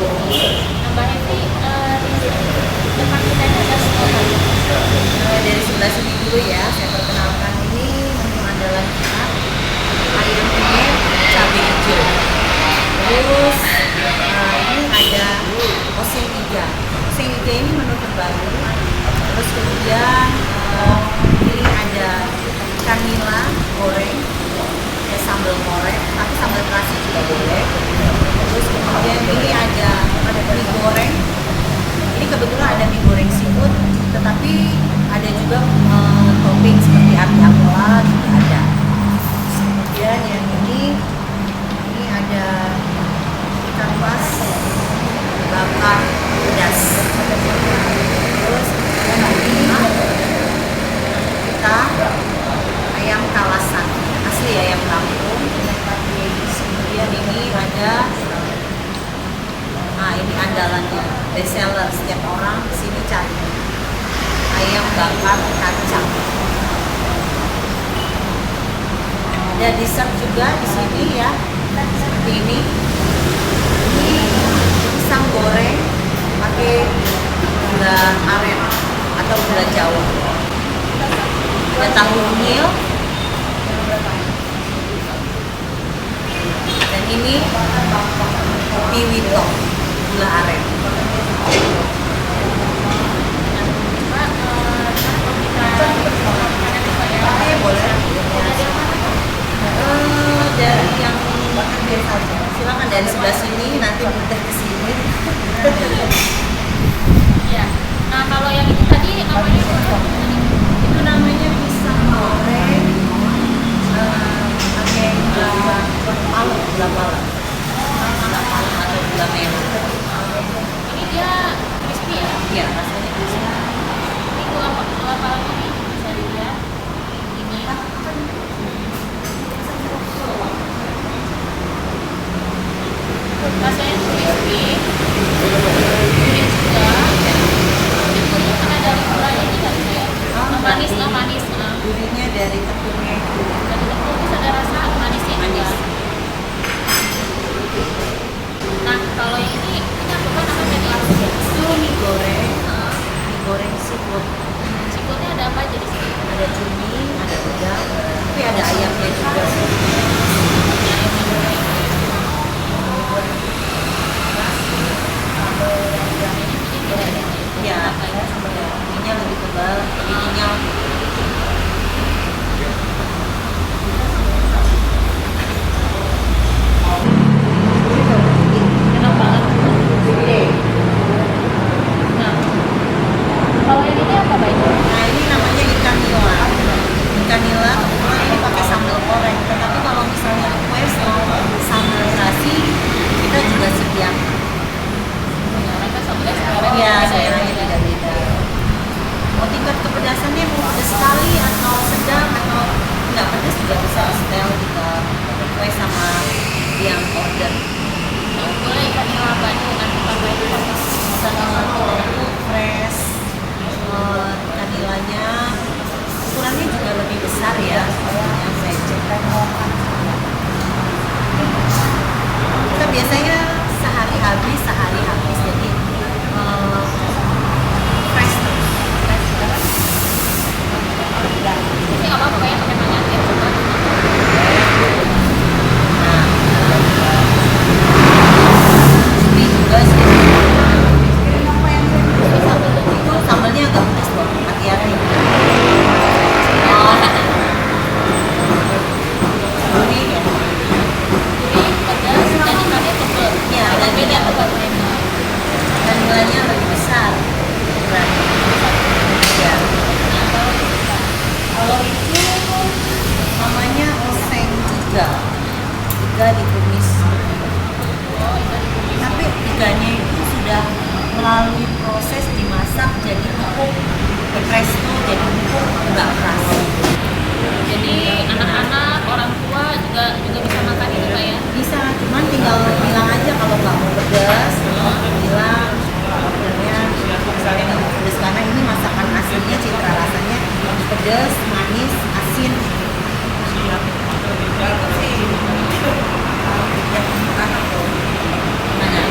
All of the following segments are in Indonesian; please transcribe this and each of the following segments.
Nambahnya sih di depan kita ini ada sekolah. Dari sebelah sini dulu ya, saya perkenalkan ini menu andalan kita, ayam penyet cabai hijau. Terus ini ada oseng iga. Oseng iga ini menu terbaru. Terus kemudian ini ada ikan nila goreng, ya sambal korek, tapi sambal terasi juga boleh. Terus kemudian ini ada mie goreng. Ini kebetulan ada mie goreng seafood, tetapi ada juga topping seperti ati apola juga ada. Kemudian yang ini ada ikan mas bakar pedas. Terus ini kita ayam kalasan, asli ayam kampung. Kemudian ini ada, ini andalannya, best seller, setiap orang kesini cari ayam bakar kacang. Ada dessert juga di sini ya, seperti ini. Ini pisang goreng pakai gula aren atau gula Jawa. Ada tahu unyil. Dan ini kopi wito gula aren. Oke, boleh. Dari yang biasa aja. Silakan dari sebelah sini, nanti mudah ke sini. Iya. Nah, kalau yang itu tadi namanya Itu namanya pisang goreng pakai gula palem, gula palem atau gula merah. ini dia crispy ya. Iya, rasanya crispy. Ini gula palem ini bisa dilihat. Ini rasanya crispy. Gurih juga. Tapi gurih karena dari gulanya ini kan ya. Manis. Gurihnya dari tepungnya itu. Dari tepung terus ada rasa manisnya juga. Nah, kalau yang ini apa kan namanya nih? Itu mie goreng seafood. Seafoodnya ada apa aja di sini? Ada cumi, ada udang, tapi ada ayamnya juga. Iya, minyak lebih tebal, lebih kenyal. Enak banget. Nah, kalau yang ini apa Mbak? Nah, ini namanya ikan nila. Ikan nila kebetulan ini pakai sambal goreng. Tetapi kalau misalnya request sambal nasi, kita juga sediakan. Mereka sambalnya sekarang Iya, beda ya. selera beda-beda. Mau tingkat kepedasannya mau pedas sekali atau sedang atau nggak pedas juga bisa setel, kita request sama yang order. Boleh ikan nila apa aja dengan tambahan apa? Itu fresh, ikan nilanya ukurannya juga lebih besar ya, yang saya cek. Kita biasanya sehari habis, jadi fresh terus. Ini nggak apa-apa ya pakai tangan ya coba. Nah, ini juga sih. Itu sambalnya agak pedas loh, hati-hati. Oh, gurih ya. Gurih, pedas, dan ikannya tebal. Iya, dan Beda tebal ini. Dan nilainya lebih besar ukurannya. Ya. Kalau itu namanya oseng iga. Iga ditumis. Tapi iganya itu sudah melalui proses dimasak jadi empuk, presto jadi empuk, enggak keras. Jadi anak-anak, orang tua juga bisa makan itu Mbak ya. Bisa, cuman tinggal bilang aja kalau nggak mau pedas, bilang ordernya misalnya nggak mau pedas karena ini masakan aslinya, citra rasanya pedas, manis, asin. Yang bukan atau mana?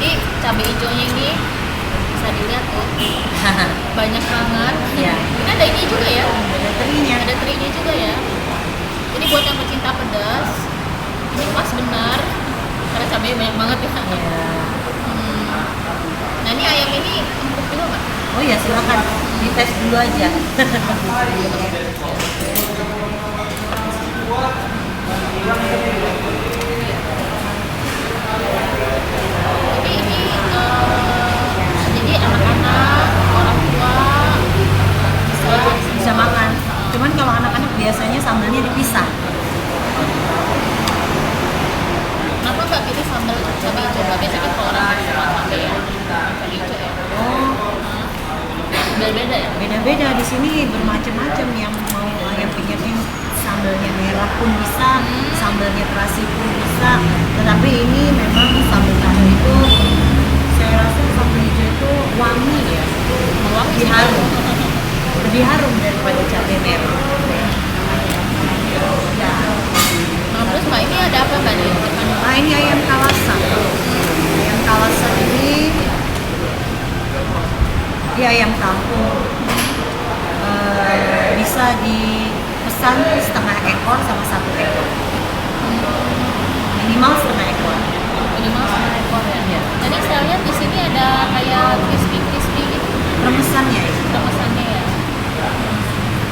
Jadi cabai hijaunya ini bisa dilihat tuh banyak banget. Iya. Ini ada ini juga ya, Ada terinya. ada terinya juga ya. Jadi buat yang pecinta pedas, ini pas benar karena cabainya banyak banget ya. Iya. Nah ini ayam ini empuk juga nggak? Oh ya silakan dites dulu aja. Jadi ini jadi anak-anak, orang tua bisa Bisa makan. Cuman kalau anak-anak biasanya sambalnya dipisah. Kenapa nggak pilih sambal cabai hijau? Mbak? Biasanya kan kalau orang nggak suka cabai ya, cabai hijau ya. Oh, Beda-beda ya. beda-beda di sini bermacam-macam yang mau yang pengen sambalnya merah pun bisa, sambalnya terasi pun bisa. Tetapi ini memang sambal hijau itu saya rasa sambal hijau itu wangi ya, lebih harum, lebih harum daripada cabai merah. Ya. Nah, terus Mbak ini ada apa Mbak nih? Nah ini ayam kalasan. Ayam kalasan ini dia ayam kampung. Bisa dipesan setengah ekor sama 1 ekor. Minimal setengah ekor. Minimal 1 ekor ya. Ya. Jadi saya lihat di sini ada kayak crispy gitu Remesannya ya. pesannya ya.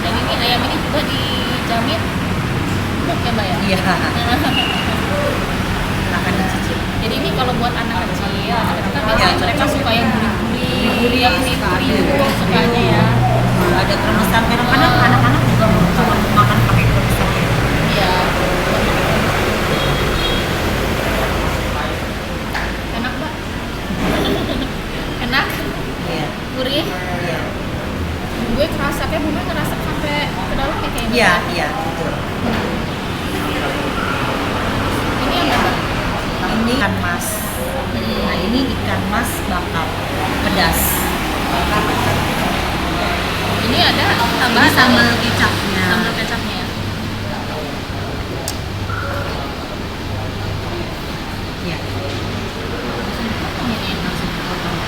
Dan ini ayam ini juga dijamin empuk ya Mbak ya. Iya. Akan dicicip. Jadi ini kalau buat anak kecil, anak-anak kan biasanya Ya, mereka suka yang gurih-gurih, yang sekali. kriuk sukanya ya. Ada keremesan. Kadang-kadang anak-anak juga cuma makan pakai keremesannya. Iya. Enak Mbak? Enak? Iya. Gurih? Iya. Gue kerasa kayak bumbu ngerasa sampai ke dalam ya kayaknya. Iya, iya, betul. Ini yang apa? Ini ikan mas. Nah ini ikan mas bakar pedas. Ini ada Ini tambahan sambal tadi. kecapnya. Sambal kecapnya. Iya. Ini langsung potong.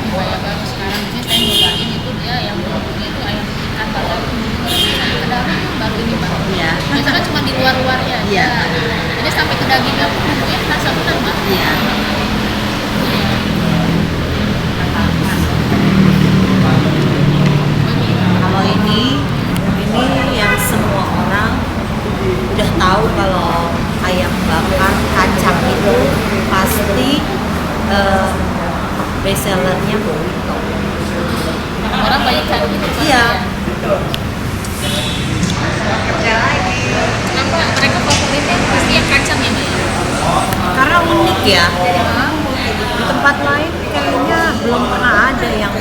Kayak baru sekarang ini saya nyobain itu dia yang bumbunya itu ayam ikan bakar ke dalam baru ini Mbak. Iya. Biasanya kan cuma di luar-luarnya aja. Iya. Jadi sampai ke dagingnya pun bumbunya terasa benar Mbak. Iya. Kalau ini yang semua orang udah tahu kalau ayam bakar kacang itu pasti best sellernya Boito. Orang banyak cari gitu pasti Iya. ya. Kenapa mereka favoritnya pasti yang kacang ya Mbak ya? Karena unik ya. Hah? Di tempat lain kayaknya belum pernah ada yang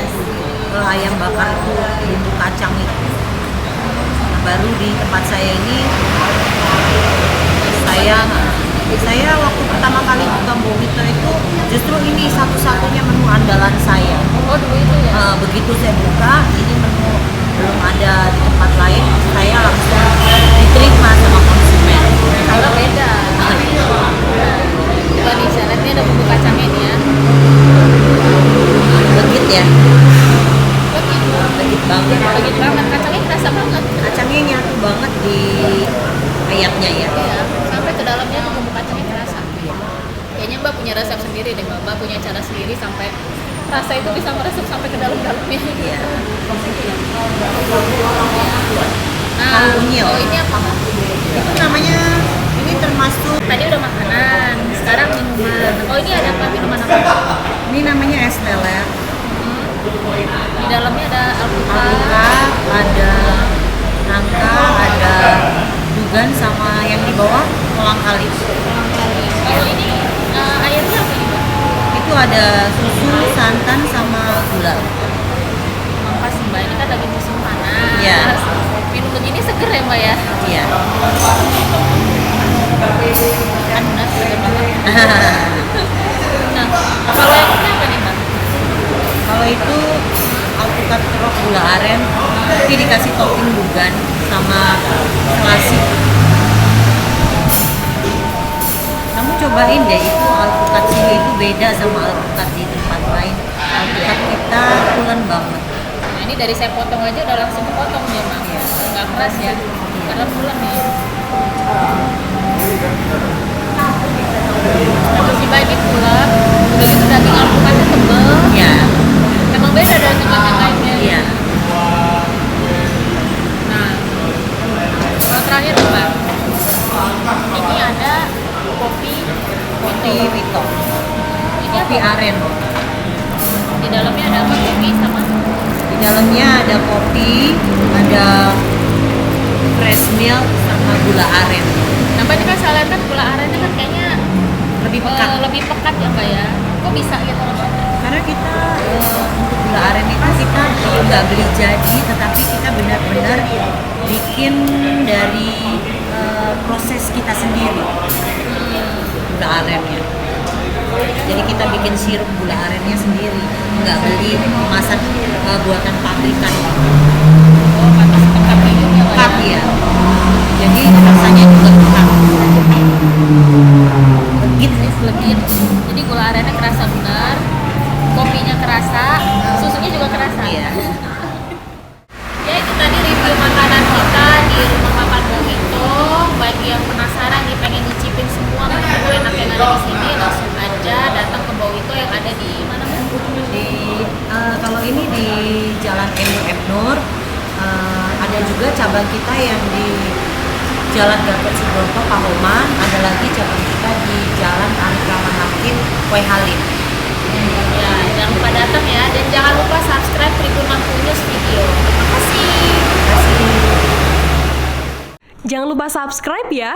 ayam bakar itu bumbu kacang itu. Nah, baru di tempat saya ini saya waktu pertama kali buka Boito itu justru ini satu-satunya menu andalan saya. Oh dulu itu ya? Begitu saya buka ini menu belum ada di tempat lain, saya langsung diterima sama konsumen. Karena beda. Coba nih, saya lihat ini ada bumbu kacangnya ini ya. Legit ya, Begitu. legit banget. Begitu banget, kacangnya kerasa banget. Kacangnya nyatu banget di ayamnya ya. Iya, sampai ke dalamnya tuh bumbu kacangnya kerasa. Kayaknya Mbak punya resep sendiri deh Mbak. Mbak punya cara sendiri sampai rasa itu bisa meresap sampai ke dalam-dalamnya. Iya. Nah, Kalau unyil. oh ini apa Mbak? Itu namanya, ini termasuk, Tadi udah makanan, sekarang minuman. Oh ini ada apa? Minuman apa? ini namanya es teler. Di dalamnya ada alpukat. Alpukat, ada nangka, ada dugan sama yang di bawah kolang kaling. Kalau ini airnya apa nih Mbak? Itu ada susu, santan sama gula. Pas Mbak, ini kan lagi musim panas. Iya. Minum begini seger ya Mbak ya? Iya. Kan benar seger banget. Nah, kalau yang ini apa nih Mbak? Kalau itu alpukat kerok gula aren, tapi dikasih topping dugan sama selasi. cobain deh, itu alpukat sini itu beda sama alpukat di tempat lain. Alpukat kita pulen banget. Nah ini dari saya potong aja udah langsung potong dia Mak. Iya. Nggak keras ya, karena bulan nih. Nah, terus dibagi pula, udah gitu daging alpukatnya tebel. Ya, Emang beda dari tempat yang lainnya. iya. Nah, kalau terakhir apa? Ini ada kopi Kopi Wito, Ini kopi apa? aren. Di dalamnya ada apa? Kopi sama Di dalamnya ada kopi, ada fresh milk sama gula aren. Namanya kan saya lihat kan gula arennya kan kayaknya Lebih pekat. lebih pekat ya Mbak ya. Kok bisa gitu loh Mbak? Karena kita untuk gula aren itu kita nggak beli jadi, tetapi kita benar-benar bikin dari proses kita sendiri gula arennya. Jadi kita bikin sirup gula arennya sendiri, nggak beli kemasan buatan pabrikan. Oh, pantas pekat kayak gitu ya Mbak Pekat ya? ya. Jadi rasanya juga pekat. Legit. Jadi gula arennya kerasa benar, kopinya kerasa, susunya juga kerasa. Iya. Ya itu tadi review makanan kita di rumah makan Mojito. Bagi yang penasaran nih pengen nyicipin semua menu enak yang ada di sini, langsung aja datang ke Mojito yang ada di mana Mbak? Di kalau ini di Jalan M Nur, ada juga cabang kita yang di Jalan Gatot Subroto Pahoman, ada lagi cabang kita di Jalan Arif Rahman Hakim Kue Halim. Ya, jangan lupa datang ya, dan jangan lupa subscribe Tribun Mangkunews Video. Terima kasih. Terima kasih. Jangan lupa subscribe ya.